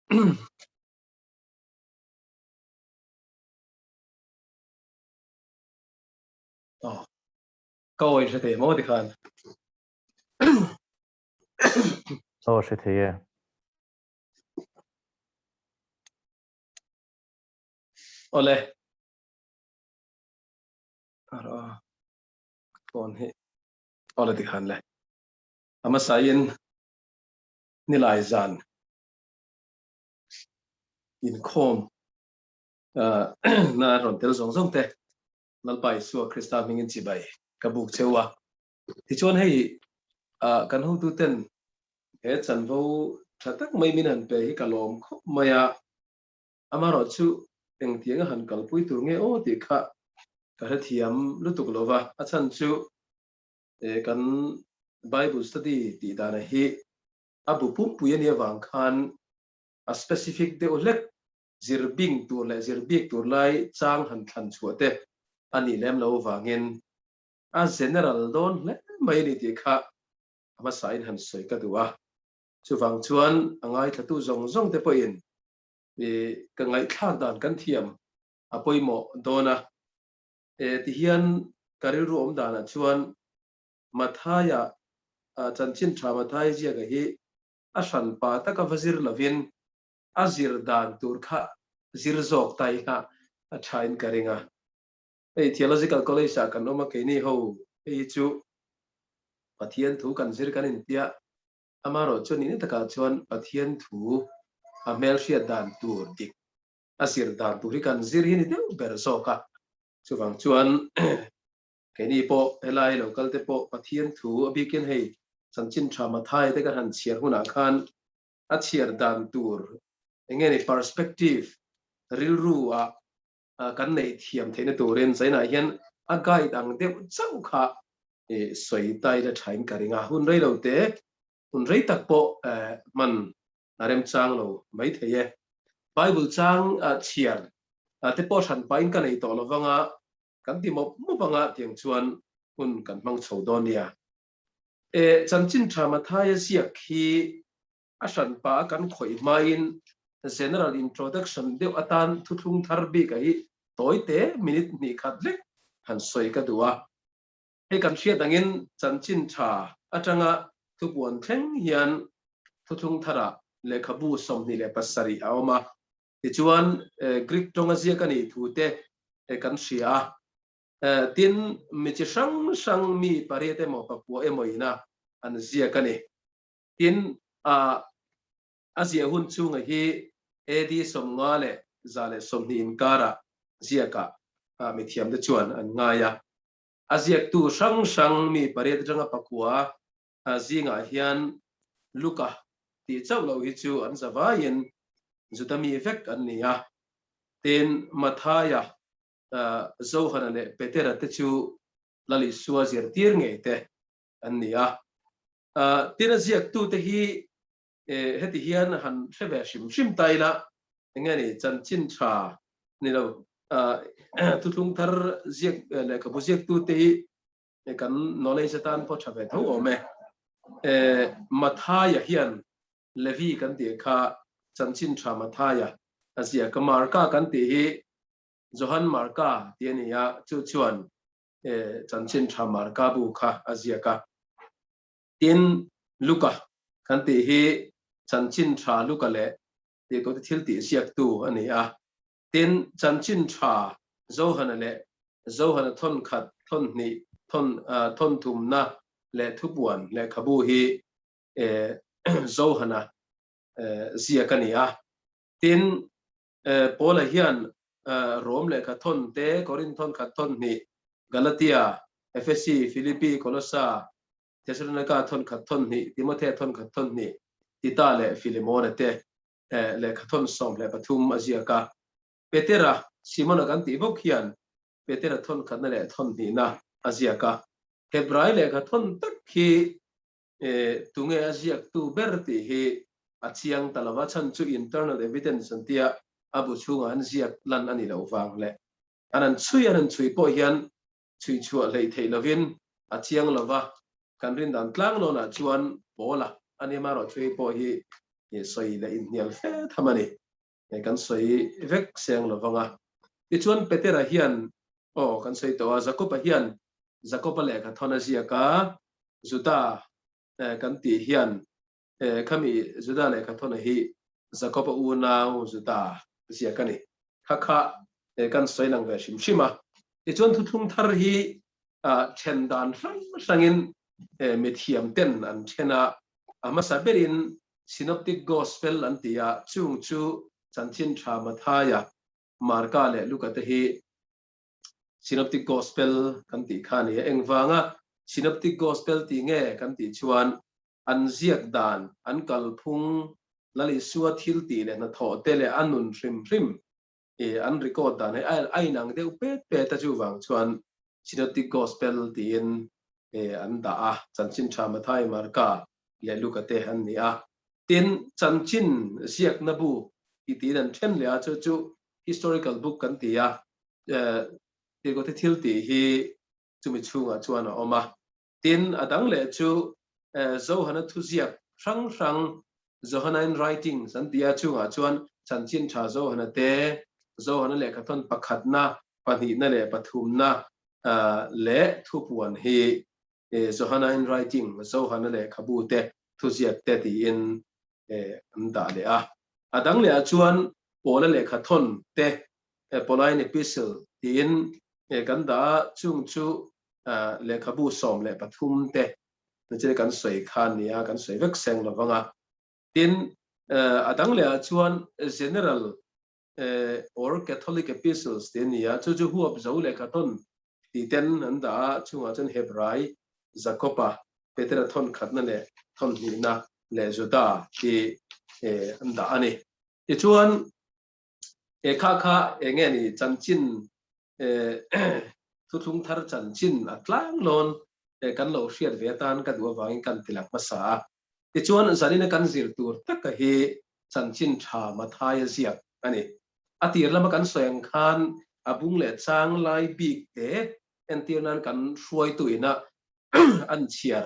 câu hỏi sẽ thế mỗi khán sẽ thế ole còn hệ ole thì khán lại ama sayin ni lai zan in khom na ron tel zong zong te nal pai su Krista mingin chi bai ka buk chewa ti chon hei kan hu tu ten he chan vo thatak mai min han pe hi kalom khop maya ama ro chu eng tiang han kal pui tur nge o ti kha ka ha thiam lutuk lova a chan chu kan Bible study ti dana hi abu pum puya wang khan a specific de olek zirbing tur le zirbik tur lai chang han than chuate ani lem lo wangin a general don le mai ni ti kha ama sain han soi ka duwa chu wang chuan angai thatu zong zong te poin ka ngai thlan dan kan thiam a poimo dona ti hian karil ru om dana chuan mathaya chanchin tha mathai zia ga hi a san pa taka vazir lovin azir dan tur kha zir zok tai kha a thain karinga theological college a kan oma ke ni ho chu pathian thu kan zir kan in tia amaro choni ni taka chuan pathian thu a mel ria dan tur dik asir dan tur kan zir hi ni te ber so ka chuwang chuan ke ni po helai local te po pathian thu abikin hei chanchin tha mathai te kan han chiar huna khan a chiar dan tur engeni perspective rilru a kan nei thiam theina turin zaina hian a guide ang deuh chau kha soi tai da thain karinga hun rei lo te hun rei tak po man arem chang lo mai theye Bible chang chiar te po san pain kan ei to lovanga kan ti mo banga tiang chuan hun kan mang chodonia chanchin tha mathai siak hi a san pa kan khoi main general introduction deuh atan thuthung thar bi kai toite minute ni khat lek han soi ka duwa he kan hriat angin chanchin tha atanga thupuan thleng hian thuthung thara lekhabu somni le pasari awma ti chuan Greek tonga zia kani thute kan hria tin mi chi sang mi pariate mo papua emoina an zia kani tin azia hun chunga hi edi somnga le zale somni inkara ziaka mi thiam de chuan an ngaya aziak tu sang mi pariat ranga pakua zinga hian luka ti chau lo hi chu an zawain zutami vek an nia ten mathaya zo hanale petera te chu lali suwa zir tir nge te an nia tin aziak tu te hi heti hian han hreve shim taila engani chanchin tha ni lo tutlung thar ziak le kabu ziak tu te hi kan knowledge tan po thave tho ome mathaya hian levi kan ti kha chanchin tha mathaya azia ka marka kan ti hi johan marka tiania chu chuan chanchin tha marka bu kha azia ka tin luka kan ti hi chanchin tha luka le ti ko thil ti siak tu ani a tin chanchin tha zohana le zohana thon khat thon ni thon thum na le thupuan le khabu hi zohana zia kania tin pola hian rom le kha thon te korinthon kha thon ni galatia efesi philippi colossa thessalonica thon kha thon ni timothy thon kha thon ni tita le philemon te le kha thon som le pathum azia ka petera simona kan ti bok hian petera thon kha na le thon ni na azia ka hebrai le kha thon tak khi tunge azia tu berti hi achiang talawa chan chu internal evidence antia abu chunga an ziak lan ani lo wang le anan chui po hian chui chu le thei lovin achiang lova kan rin dan tlang lo na chuan bola ani maro chui po hi ye soi la in nial fe thamani kan soi vek seng lovanga ti chuan Petera hian kan soi to Jacob hian Jacob le ka thona sia ka Juda kan ti hian kami Juda le ka thona hi Jacob una Juda sia kani kha kan soi nang ve shim shima ti chuan thu thung thar hi chen dan sangin mithiam ten an chena amasa berin synoptic gospel antia chung chu chanchin tha mathaya marka le lukate hi synoptic gospel kan ti khani engwanga synoptic gospel ti nge kan ti chuan an ziak dan an kalphung lali suat thil ti le na tho te le anun hrim an record dan ai nang deuh pe ta chu wang chuan synoptic gospel ti in an da a chanchin tha mathai marka le lukate han ni a tin chanchin siak na bu ti dan then le a chu historical book kan ti a ti ko thil ti hi chumi chunga chuan a oma tin adang le chu zo hana thu ziak rang Johannine writing san tia chunga chuan chanchin tha zo hana te zo hana le khathon pakhat na pani na le pathum na le thupuan hi Johannine writing zo hana le khabu te thu ziak te ti in anda le a adang le chuan pola le khathon te Pauline epistle ti in kan da chung chu le khabu som le pathum te che kan soi khan nia kan soi vek seng lovanga tin adang le chuan general or Catholic epistles tin nia chu huap zo le khaton ti ten an da chunga chen Hebrai Jacoba Peter thon khatna le thon ni na le Juda ti an da ani ti chuan kha nge ni chanchin thu thung thar chanchin atlang lon kan lo hriat ve tan ka duwa wangin kan tilak masa ti chuan zanina kan zir tur tak ka hi chanchin tha mathai ziak ani atir lama kan soyang khan abung le chang lai bik te entirnan kan hruai tuina an chiar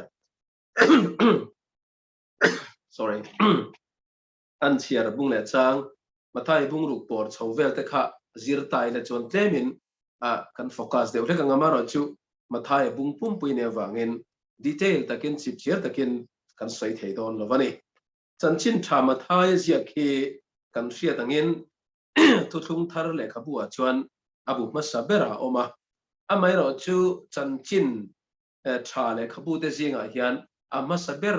sorry an chiar bung le chang mathai bung ruk por chhovel te kha zir tai le chon tlemin kan focus deuh lekanga maro chu mathai bung pum puine wangin detail takin chip chiar takin kan soi thei don lovani chanchin tha mathai ziak hi kan hriat angin thu thung thar le khabua chuan abu masabera oma amai ro chu chanchin tha le khabu te zinga hian amasaber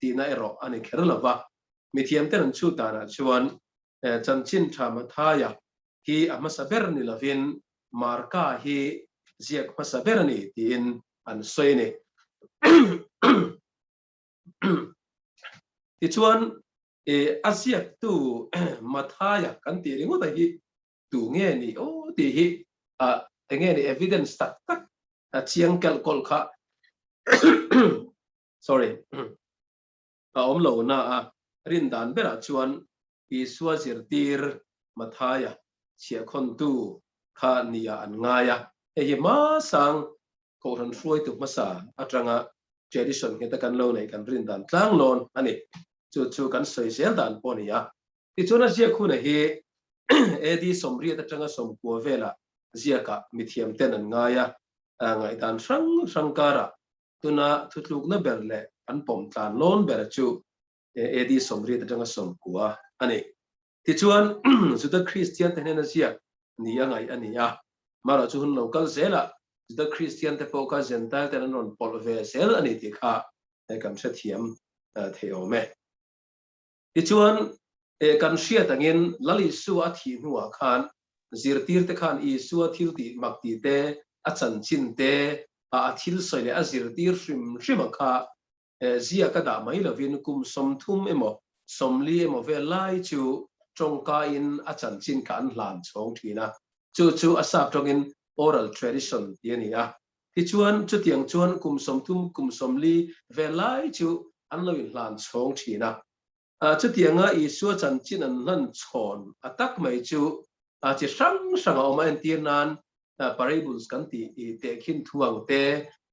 tina ero ani kherlova mithiam ten chu ta na chuan chanchin tha mathaya hi amasaber ni lovin marka hi ziak masaber ni tin an soine ti chuan asiak tu mathaya kan ti ringo ta hi tu nge ni o ti hi nge ni evidence tak chiang kal kol kha sorry om lo na rin dan bera chuan isua zirtir mathaya chia khon tu kha nia an ngaya hi ma sang ko ran hruai tu masa atranga tradition heta kan lo nei kan rin dan tlang lon ani chu kan soi sel dan ponia ti chuna sia khuna hi edi somri ta tanga som ko vela zia ka mithiam ten an ngaya ngai dan sang kara tuna thutluk na berle an pom tan lon ber chu edi somri ta tanga som ko ani ti chuan zuda Christian ten na zia ni angai ania mara chu hun local zela the Christian te poka gentile te non polve sel ani ti kha kam se thiam theome ti chuan kan hriat angin lali su a thi nuwa khan zirtir te khan I su a thil ti makti te a chanchin te a thil soile a zirtir hrim kha zia ka da mai lovin kum som thum emo somli emo ve lai chu tongka in a chanchin kan hlan chong thina chu asap tongin oral tradition tiania ti chuan chu tiang chuan kum som thum kum som li velai chu an lo in hlan chong thina chu tianga I su chanchin an hlan chon atak mai chu chi sang oma en tirnan parables kan ti te khin thuang te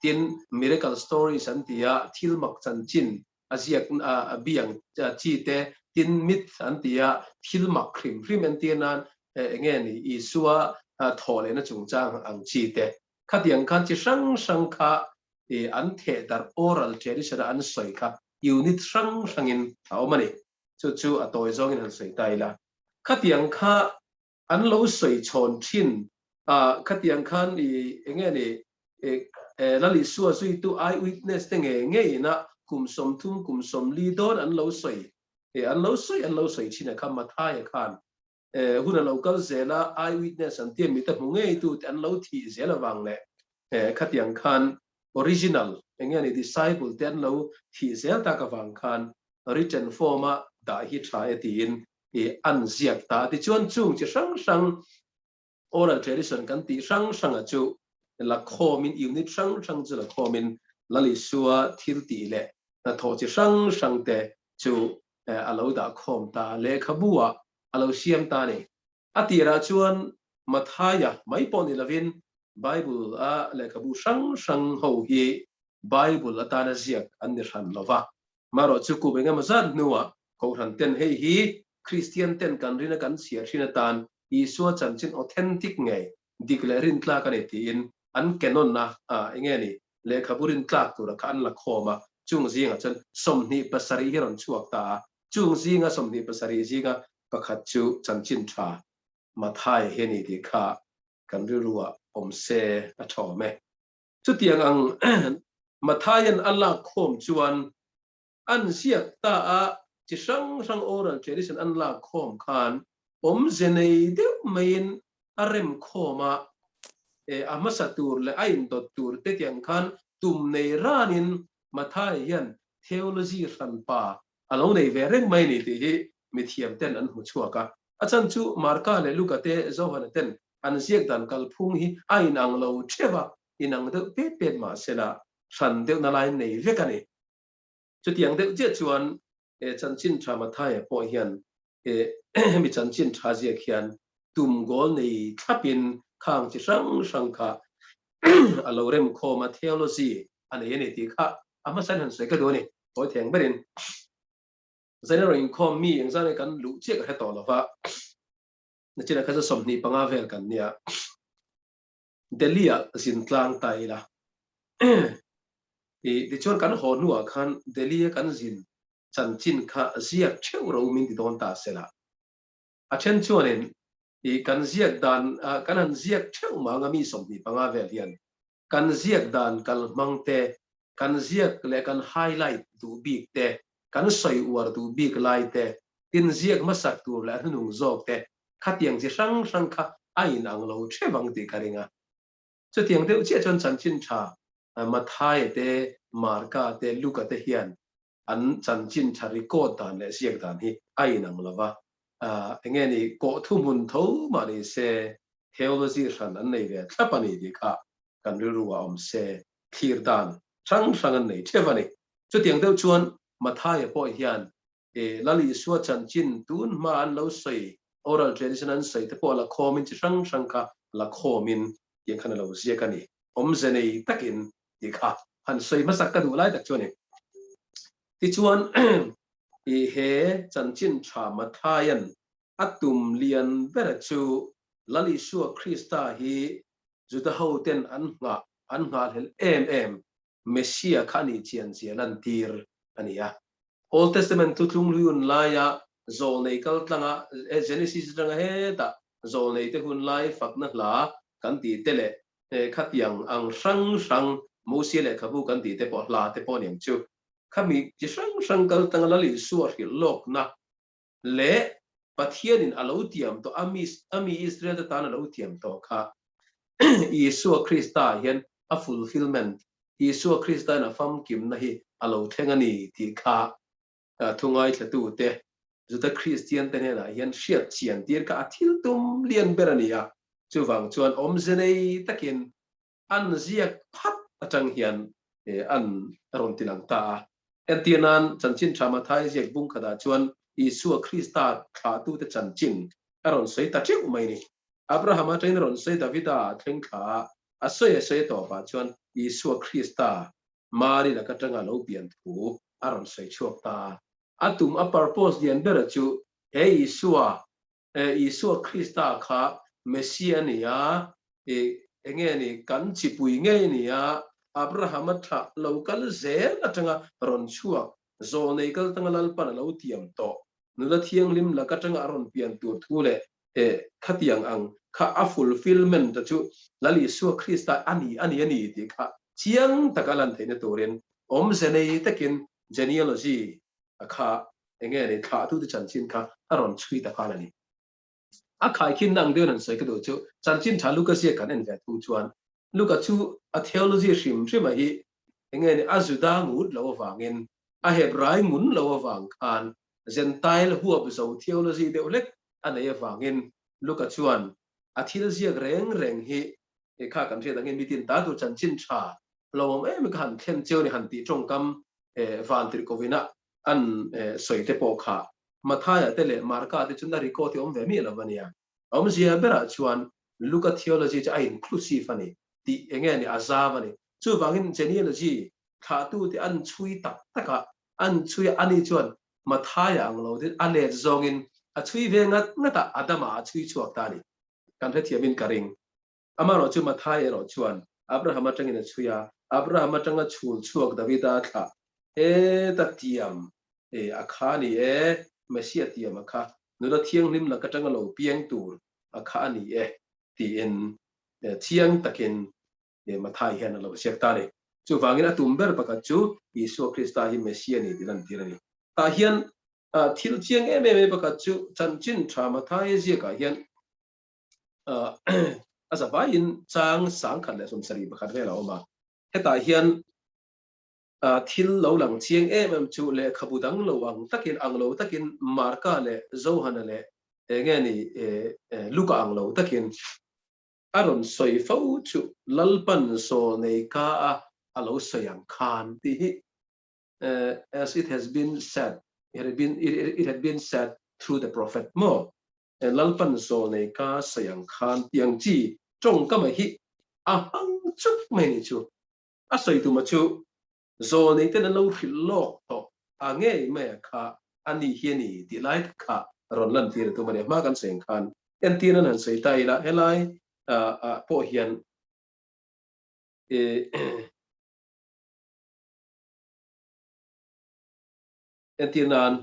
tin miracle stories an tia thilmak chanchin aziak biang chi te tin mit an tia thil mak khrim an tia nan nge ni isua thole na chung chang ang chi te khatiang khan chi sang kha an the dar oral tradition an soi kha unit sang in awmani chu atoi zong in an soi tai la khatiang kha an lo soi chon thin khatiang khan nge ni lali suwa sui tu eyewitness te nge na kum som thum kum som li don an lo soi an lo soi china kha mathai khan huna local zela eyewitness an tiam mi ta nge tu an lo thi zela wang le khatiang khan original nge ni disciple te an lo thi zel ta ka wang khan written form da hi tha tin an ziak ta ti chuan chung chi sang oral tradition kan ti sang a chu la khomin unit sang chu la khomin lali suwa thil ti le na tho chi sang te chu alo da khom ta le khabua alo siam ta ni atira chuan mathaya mai pon ilavin bible a le khabu sang ho hi bible atana ziak an ni ran lova maro chu ku benga mazat nuwa ko ran ten hei hi christian ten kan rina kan sia thina tan isua chanchin authentic ngai declaring tla kan etin an kenon na nge ni le khaburin tla tu ra kan la khoma chung zinga chan somni pasari hiron chuak ta chung zinga somni pasari zinga pakhat chu chanchin tha mathai heni di kha kan ruwa omse a thome chu tiang ang mathayan alla khom chuan an siak ta a chi sang oral tradition an la khom khan zenei de main arem khoma amasatur le ain dotur te tiang khan tum nei ranin mathai hian theology ran pa alo nei vereng mai ni ti mi thiam ten an hu chuaka achan chu marka le lukate zohan ten an ziak dan kal phung hi ain ang lo theva inang de pe ma sela ran de na lai nei vekani chu tiang de je chuan chan chin tha mathai po hian mi chan chin tha zia khian tum gol nei thapin khang chi sang kha alo rem khoma theology an ene ti kha ama san han se ka do ni ho theng berin zainaro in khom mi eng zane kan lu che ka to lova na china ka som ni panga vel kan nia delia zin tlang tai la di chon kan ho nuwa khan delia kan zin chan chin kha zia cheu ro min di don ta sela a chen chuanin kan ziak dan kan han ziak cheu ma nga mi som ni panga vel hian kan ziak dan kal mangte kan ziak le kan highlight du big te kan soi war du big lai te tin ziak masak tu la nung zok te khatiang chi sang kha ai nang lo chewang ti karinga chu tiang de che chon chan chin tha mathai te marka te luka te hian an chan chin tha record dan le ziak dan hi ai nang lova nge ni ko thu mun tho ma ni se theology ran an nei ve thapani di kha kan ruwa om se thir dan sang an nei thevani chu tiang deuh chuan mathai po hian lali suwa chan chin tun ma an lo sei oral tradition an sei te po la khomin chi sang kha la khomin ye khan lo zia kani om zenei takin di kha han sei masak ka du lai tak chuani ti chuan he chan chin tha mathayan atum lian vera chu lali suwa krista hi juda hoten an nga hel em Messiah khani chian chialan tir ania Old Testament tutlung liun laya zol nei kal tlanga Genesis tlanga he ta zol nei te hun lai fakna la kan ti tele khatiang ang sang Moses le khabu kan ti te po la te po niam chu khami chi sang kal tanga lali suar hi lok na le pathian in alotiam to ami Israel ta tan alotiam to kha Yesu Krista hian a fulfillment Yesu Krista na fam kim na hi alo thengani ti kha thungai thatu te juta Christian te na hian shiat chian tir ka athil tum lian berania chuwang chuan om zenei takin an ziak phat atang hian an ron tilang ta entianan chanchin thama thai ziak bung khada chuan Yesu Krista kha tu te chanchin aron sei ta chiu mai ni Abraham a train ron sei Davida theng kha a sei to ba chuan Yesu Krista mari la ka tanga lo pian thu aron sei chuak ta atum a purpose dian bera chu he Isua Krista kha Messiah niya enge ni kan chipui nge niya Abraham tha local zel atanga ron chua zo nei kal tanga lal pan lo tiam to nula thiang lim la katanga ron pian tur thule khatiang ang kha a fulfillment chu lali Isua Krista ani ti kha chiang takalan theine toren om zenei takin genealogy kha enge ni kha tu chan chin kha aron chui ta kha ni a khai kin nang de nan sai ka do chu chan chin tha Lucas ye kan en ga tu chuan Lucas chu a theology shim shima hi enge ni azuda ngud lo wangin a hebrai mun lo wang khan gentile huab zo theology de olek anei wangin Lucas chuan a theology reng reng hi e kha kan the dangin mitin ta tu chan chin tha lo em kan khen cheu ni han ti trong kam van tri kovina an soite po kha mathaya tele marka te chunda riko te om ve mi la vania om zia bera chuan luka theology cha inclusive ani ti enge ni azava ni chu wangin genealogy kha tu te an chui tak taka an chui ani chuan mathaya anglo te ale zongin a chui ve ngata adama chui chuak ta ni kan the thiamin karing amaro chu mathaya ro chuan Abraham atangin chuya Abraham atanga chul chuak davida kha ta tiam akhani Messiah tiam akha nula thiang lim la katanga lo piang tur akhani ti in thiang takin mathai hian lo sekta ni chu wangin atumber pakat chu Isu Krista hi Messiah ni dilan tirani ta hian thil chiang em pakat chu chan chin tha mathai je ka hian asaba in chang sang khat le som sari pakhat ve lo ma heta hian thil lo lang chiang em chu le khabudang lo ang takin anglo takin marka le zohana le nge ni luka anglo takin aron soi fo chu lalpan so nei ka alo sayang khan ti as it has been said it had been said through the prophet mo lalpan so nei ka sayang khan tiang chi trong ka mai hi hang chuk mai ni chu a soi tu ma chu zo nei ten lo khil lo to ange me kha ani hiani ti lai kha ron lan tir tu mane ma kan seng khan en tin an sei tai la helai po hian en tin an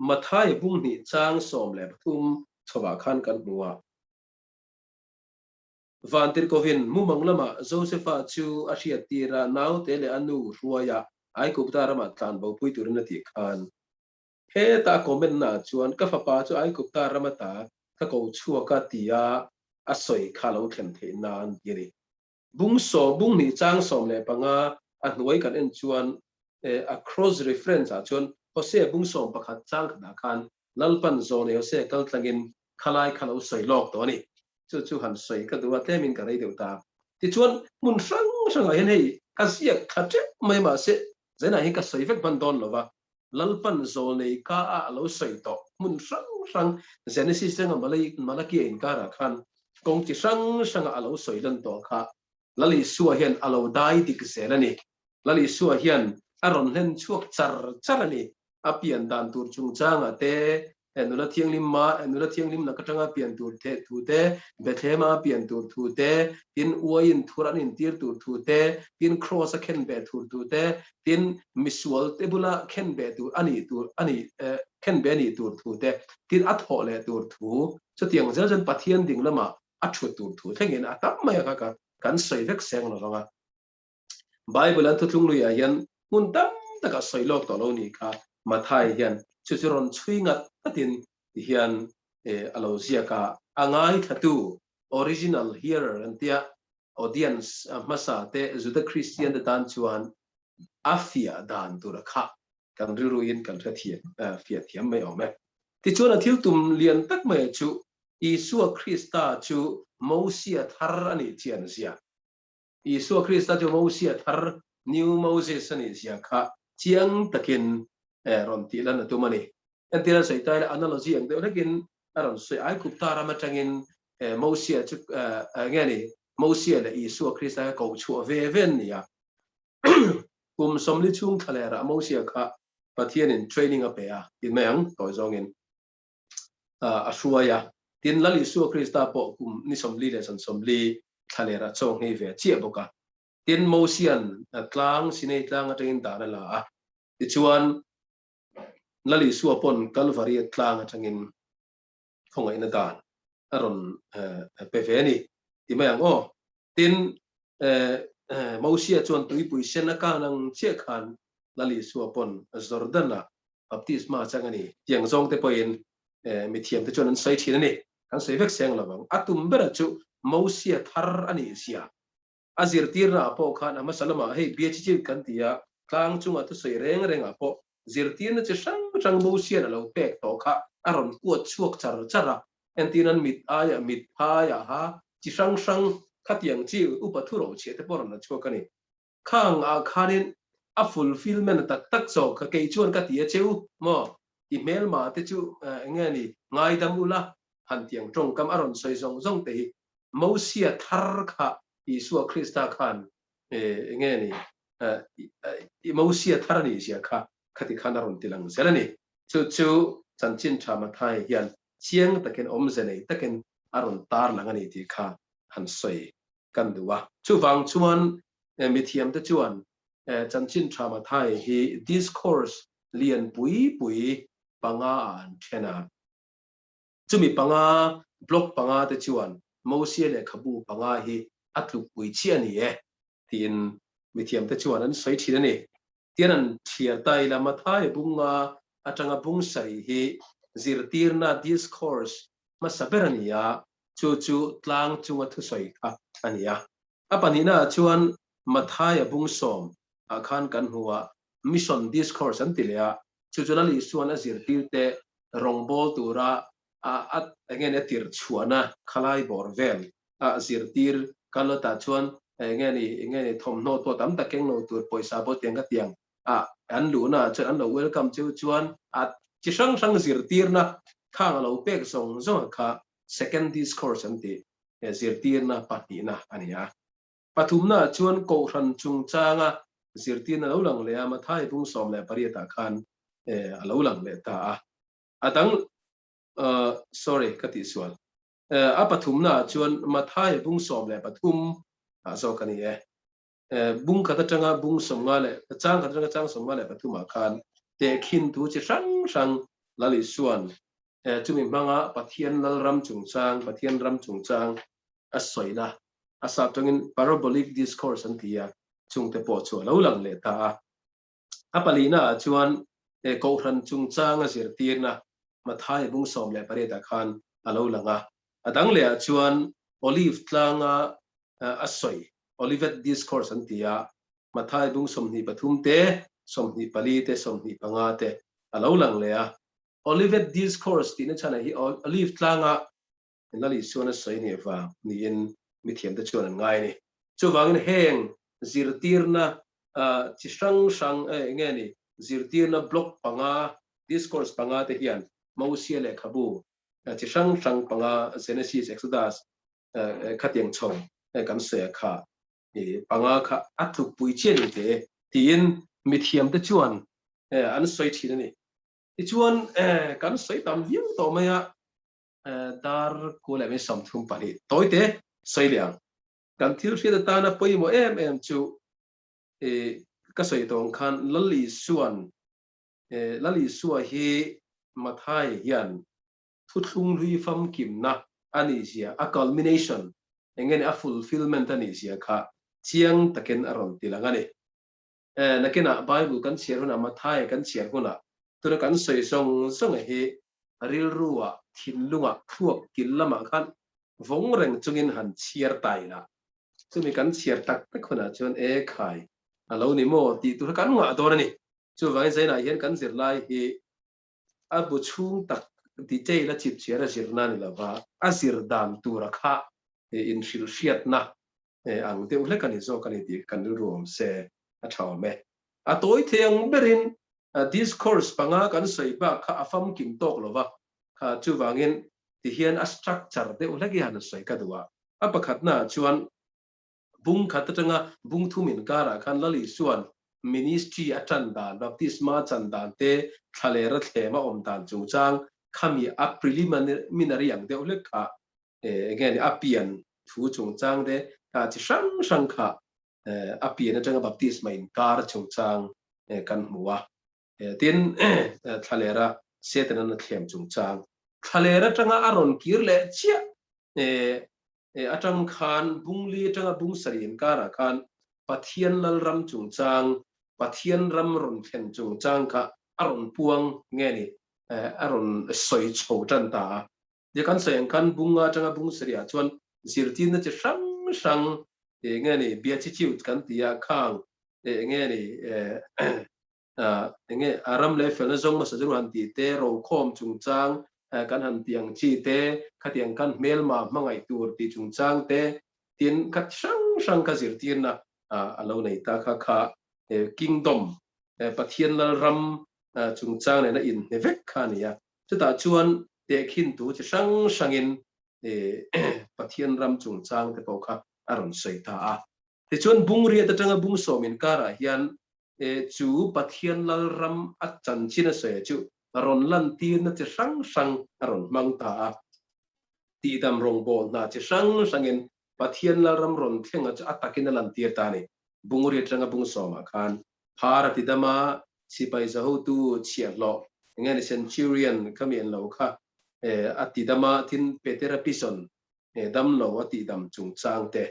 mathai bung ni chang som le thum chowa khan kan nuwa van tir kovin mumang lama Josepha chu ashia tira nau te le anu ruaya ai kupta rama tlan bo pui turna ti khan he ta comment na chuan ka fa pa chu ai kupta rama ta ka ko chua ka tia asoi khalo thlen the nan yeri bung ni chang som le panga a hnuai kan en chuan a cross reference a chuan hose bung som pakhat chang na khan lalpan zone hose kal tlangin khalai khalo soi lok to ni chu han soi ka duwa temin ka rei deu ta ti chuan mun sang a hen hei ka sia khate mai ma se zena hi ka soi vek ban don lova lalpan zone ka a lo soi to mun sang genesis nga malaki in kara khan kong chi sang a lo soi lan to kha lali suwa hian alo dai dik zelani lali suwa hian aron len chuak charani apian dan tur chung changa te enula thiang lim na katanga pian tur the thu te bethema pian tur thu te tin uain thuran in tir tur thu te tin cross a khen be tur thu te tin misual tebula khen be tur ani khen be ni tur thu te tin atho le tur thu so tiang zel pathian ding lama athu tur thu thengin atam mai ka kan soi vek seng lo nga bible an thutlung lu ya hian mun tam taka soilok to lo ni kha mathai hian chuchuron chuinga atin hian alo zia ka angai thatu original hearer antia audience masa te zuda christian de dan chuan afia dan tur kha kan ruin kan thathian fia thiam mai ome ti chuan athil tum lian tak mai chu Isua Krista chu Mosia thar ani chian sia Isua Krista chu Mosia thar new Moses ani sia kha chiang takin ron ti lan tu mani entira sai tai analogy ang de lekin aron sai ai kupta rama tangin Mosia chu ngani Mosia le Isua Krista ko chu ve ven ya kum som li chung thale ra mo sia kha pathian in training a pe a in mayang to zong in ashuaya tin lali su krista po kum ni som li le san som li thale ra chong he ve chia boka tin mo sian tlang sinei tlang atengin ta la a ti chuan lali su pon calvary tlang atengin khongai na dan aron pe ve ni ti mayang o tin mo sia chuan tui pui sen na ka nang che khan lali su pon Jordan baptisma changani tiang zong te poin mi thiam te chuan an sai thina ni kan sei vek seng lawang atum bera chu mo sia thar ani sia azir tirna po khan ama salama hei phd kan tia tlang chunga tu sei reng reng apo zir tirna che sang mo sia lo pek to kha aron kuat chuak char chara entinan mit aya mit phaya ha chi sang khatiang chi upathuro che te poran na chokani khang a khanin a fulfillment tak so ka ke chuan ka tia cheu mo email ma te chu nge ni ngai dam ula han tiang trong kam aron soi zong te mo sia thar kha Isua Krista khan nge ni mo sia thar ni sia kha khati khan aron tilang zelani chu chanchin thama thai hian chiang taken om zenei taken aron tar langani ti kha han soi kan duwa chu wang chuan mithiam te chuan chanchin thama thai hi discourse lian pui panga an thena chumi panga block panga te chuan mo sia le khabu panga hi atlu pui chi ani tin mithiam te chuan an soi thina ni tianan thia tai la mathai bunga atanga bung sai hi zirtirna discourse masaberania chu tlang chunga thu soi kha ania apanina chuan mathai bung som akhan kan huwa mission discourse an tilea chuchulali suan a zirtirte rongbol tura at again tir chuana khalai bor vel a zirtir kalota chuan ngeni thomno to tam takeng no tur poisa bo tiang ka tiang an lu na chuan an lo welcome chuan at chi sang zirtir na khang lo pek song kha second discourse an ti zirtir na pati na ania pathumna chuan ko ran chung changa zirtir na lo lang le ama thai bung som le pariata khan lo lang le ta adang sorry kati sual apathumna chuan mathai bung som le pathum so kani bung khata tanga bung somga le chang khata chang somga le pathuma khan te khin tu chi sang lali suan chumi manga pathian lal ram chung chang asoina asa tongin parabolic discourse an tia chung te po chu lo lang le ta apalina chuan ko ran chung chang a sir tirna mathai bung som le pareta khan alo langa adang le chuan olive tlanga asoi olivet discourse an tia mathai bung som ni pathum te som ni pali te som ni panga te alo lang le olivet discourse tina chana hi olive tlanga nali suana soi ni wa ni in mithiam te chuan ngai ni chu wangin heng zirtirna chi sang ngeni zirtirna block panga discourse panga te hian mo sia le khabu chi sang panga Genesis Exodus khatiang chong kan se kha panga kha athu pui chen te tin mithiam te chuan an soi thina ni ti chuan kan soi tam viu to maya dar ko le me sam thum pari toite soi liang kan thil hria ta na poimo em chu ka soi tong khan lali suwa hi mathai hian thutlung lui fam kim na ani sia a culmination engen a fulfillment ani sia kha chiang taken aron tilangani nakena bible kan share huna mathai kan share huna tura kan soi song hi ril ruwa thinlunga thuak kilama khan vong reng chungin han chiar tai la chumi kan chiar tak tak huna chon khai alo ni mo ti tu kan nga dor ni chu wang sai na hian kan zir lai hi a bu chung tak ti chei la chip chiara sirna ni lawa asir dam tura kha in shil shiat na ang te ule kan zo kan ti kan rum se a thaw me a toy theng berin discourse panga kan sei ba kha afam kim tok lova kha chu wangin ti hian a structure te ule gi han sei ka duwa a pakhat na chuan bung khatanga bung thumin kara khan lali suan ministry atan dan baptisma chan dan te thalera thema om dan chung chang khami a preliminary ang de ole kha again apian thu chung chang de ka chi sang kha apian atanga baptisma in kar chung chang kan muwa tin thalera setan na thlem chung chang thalera tanga aron kirle chia atang khan bungli tanga bung sarin kara khan pathian lal ram chung chang pathian ram ron khen chung chang kha aron puang nge ni aron soi chho tan ta je kan sayang kan bunga tanga bung saria chuan zirtin na che sang nge ni bia chi chiu kan tia khang nge ni nge aram le fel na zong ma sa jru han ti te ro khom chung chang kan han tiang chi te khatiang kan mel ma mangai tur ti chung chang te tin khat sang ka zirtin na alo nei ta kha kha kingdom pathian lal ram chung chang ne na in ne vek kha nia chuta chuan te khin tu chi sangin pathian ram chung chang te pau kha aron sei ta a te chuan bung ria ta tanga bung somin kara hian chu pathian lal ram a chan china se chu aron lan tin na chi sang aron mang ta a ti dam rong bol na chi sangin pathian lal ram ron thenga cha atakin lan tir ta ni bung ria tanga bung soma khan Bharati dama sipai zaho tu chiar lo ngen centurion kamian lo kha ati dama tin petera pison dam lo ati dam chung chang te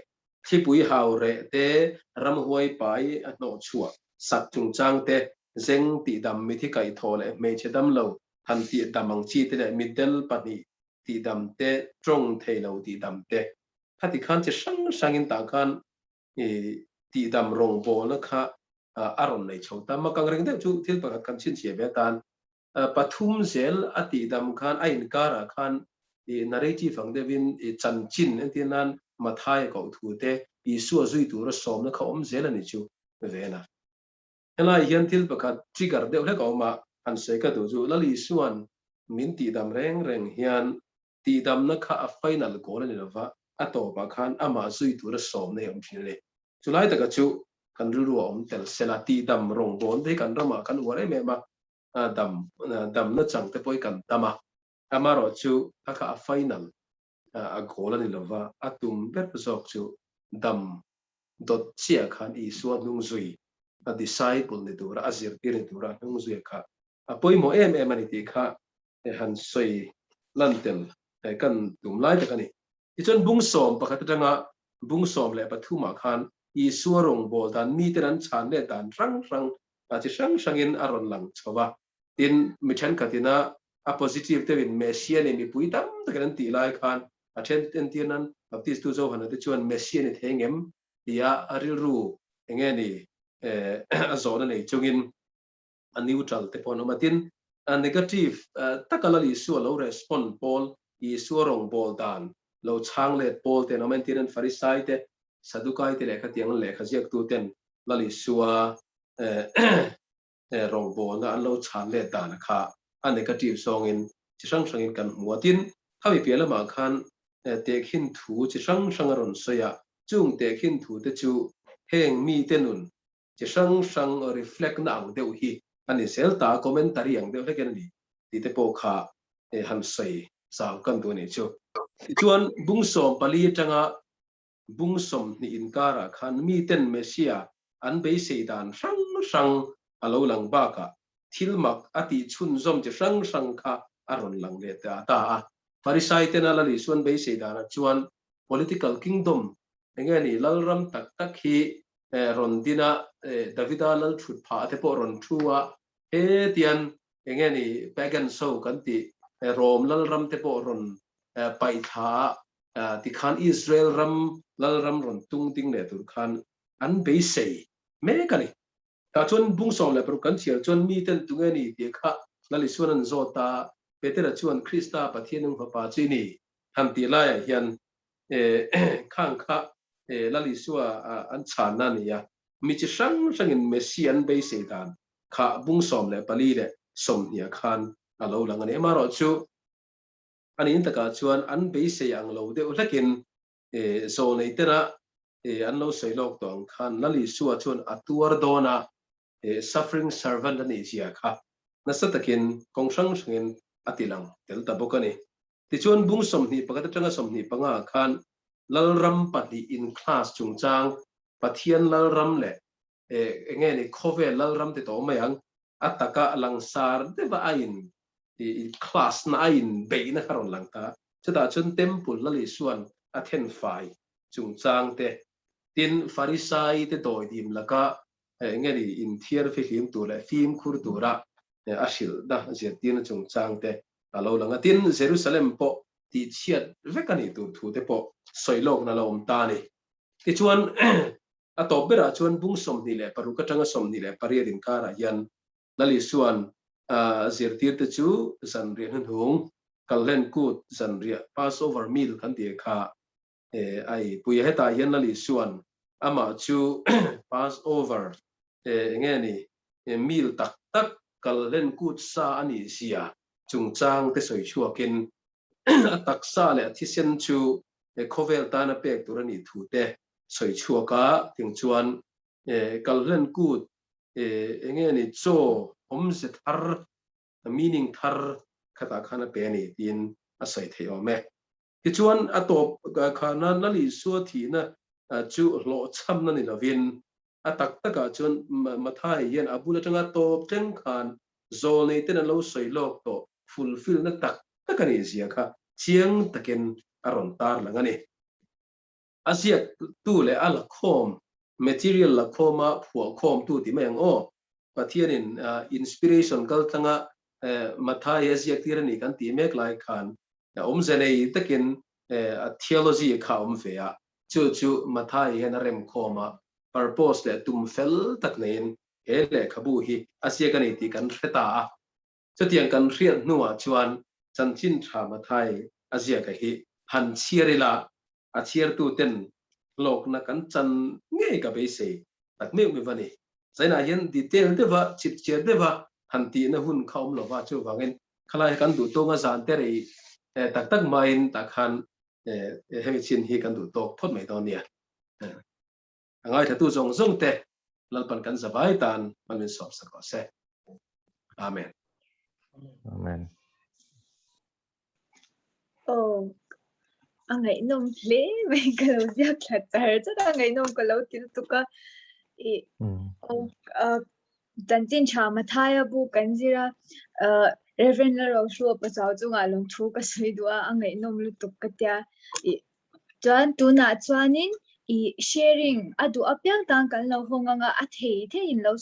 thipui hau re te ram huai pai no chua sat chung chang te zeng ti dam mi thi kai thole me che dam lo han ti damang chi te middle pani ti dam te trong thei lo ti dam te hati khan che sangin ta khan ti dam rong bo na kha aron nei chho tam ma kang reng de chu thil pa kan chin che be tan pathum zel ati dam khan ain kara khan narrative ang de win chan chin en tinan mathai ko thu te I su zui tu ra som na khom zel ani chu ve na ela hian thil pa kha trigger de le ko ma an se ka tu chu lali suan min ti dam reng hian ti dam na kha a final ko ni lawa ato pa khan ama zui tu ra som ne om thile chulai ta ka chu kan ru om tel selati dam rong bon de kan rama kan ware me ma dam na chang te poi kan tama amaro chu aka a final a gola ni lova atum ber sok chu dam dot chia khan I suat nung zui a disciple ni dura azir pir ni dura nung zui kha a poi mo em ani ti kha han soi lantel kan tum lai ta kani ichon bung som pakhat tanga bung som le pathuma khan I suarong bol dan mi teran chan le dan rang chi sangin aron lang chowa tin michan katina a positive te win messian ni pui dam ta kan ti lai khan a then ten tianan baptist tu zo han te chuan messian ni thengem ya aril ru enge ni a zona nei chungin a neutral te pon matin a negative takalali su lo respond bol I suarong bol dan lo chang le bol te no men tiran farisai te sadukai te lekha tiang lekha jiak tu ten lali suwa rong bo na an lo chan le dan kha a negative song in chi sangin kan muatin hawi pela ma khan te khin thu chi sang ron soya chung te khin thu te chu heng mi tenun chi sang reflect na ang deuh hi ani selta commentary ang deuh lekan ni ti te po kha han sei saw kan tu ni chu chuan bung som pali tanga bung som ni inkara khan mi ten mesia an be seidan sang alo lang ba ka thilmak ati chun zom che sang kha aron lang le ta farisai ten ala li suan be seidan chuan political kingdom engani lalram tak hi rondina davida lal thut pha te po ron thua he tian engani pagan so kan ti rom lalram te po ron pai tha ti khan Israel ram lal ram ron tung ting le tur khan an be sei me kani ta chon bung som le pro kan chial chon mi ten tunga ni ti kha lali suan zota petera chuan krista pathianung pa chi ni ham ti la hian khang kha lali suwa an chan na ni ya mi chi sang in messian be sei dan kha bung som le pali le som nia khan alo lang ani ma ro chu ani in taka chuan an be sei ang lo de ulakin so nei tera an lo sei lok tong khan lali suwa chuan atuar dona suffering servant ani chia kha na satakin kongsang sangin atilang tel tabokani ti chuan bung som ni pakata tanga som ni panga khan lalram pati in class chungchang pathian lalram le nge ni khove lalram te to mayang ataka langsar de ba ain class na ain be na karon langta chata chun temple lali suan athen fai chungchang te tin farisai te doi dim laka nge ni in thiar fi him tu le phim khur tura ashil da je tin chungchang te alo langa tin Jerusalem po ti chiat vekani tu thu te po soilok na lom ta ni ti chuan atop bera chuan bung som ni le paru ka tanga som ni le pariat in kara yan lali suan zirtir te chu san rian hung kallen kut san ria Passover meal kan ti kha ai puya heta yan lali suan ama chu Passover nge ni meal tak tak kallen kut sa ani sia chungchang te soi chuakin taksa le thisen chu khovel ta na pek turani thu te soi chuaka ting chuan kallen kut nge ni cho om se thar meaning thar khata khana pe ni tin asai theo me ti chuan atop khana nali su thi na chu lo cham na ni lovin atak taka chuan mathai yen abula tanga top teng khan zol nei ten lo soi lok to fulfill na tak takani zia kha chiang takin aron tar langani asia tu le ala khom material la khoma phua khom tu ti meng o pathianin inspiration kal tanga mathai asia tirani kan ti mek lai khan omzenei takin theology kha omfea chu mathai hen rem khoma purpose le tum fel taknein hele khabu hi asia kan ti kan reta chutiang kan riat nuwa chuan chanchin tha mathai asia ka hi han chierila a chier tu ten lok na kan chan nge ka be se tak me mi vani zaina yen detail deva chip chier deva han ti na hun khaum lo wa chu wangin khalai kan du to nga zan te rei tak tak main tak han he chin hi kan du to phot mai don nia angai tha tu zong zong te lalpan kan zabai tan manin sop sa ko se amen Amen. Oh, ang ngày nôm lễ mình cái lâu giặc là trời chắc là ngày nôm cái lâu tin tụ cái dan tin cha mà thay bu cái gì ra Reverend là rồi số bắt đầu chung à long thu cái suy đoa ang ngày nôm lu tụ cái tia chuan tu na chuanin sharing adu apyang tang kan lo honga nga a thei in lo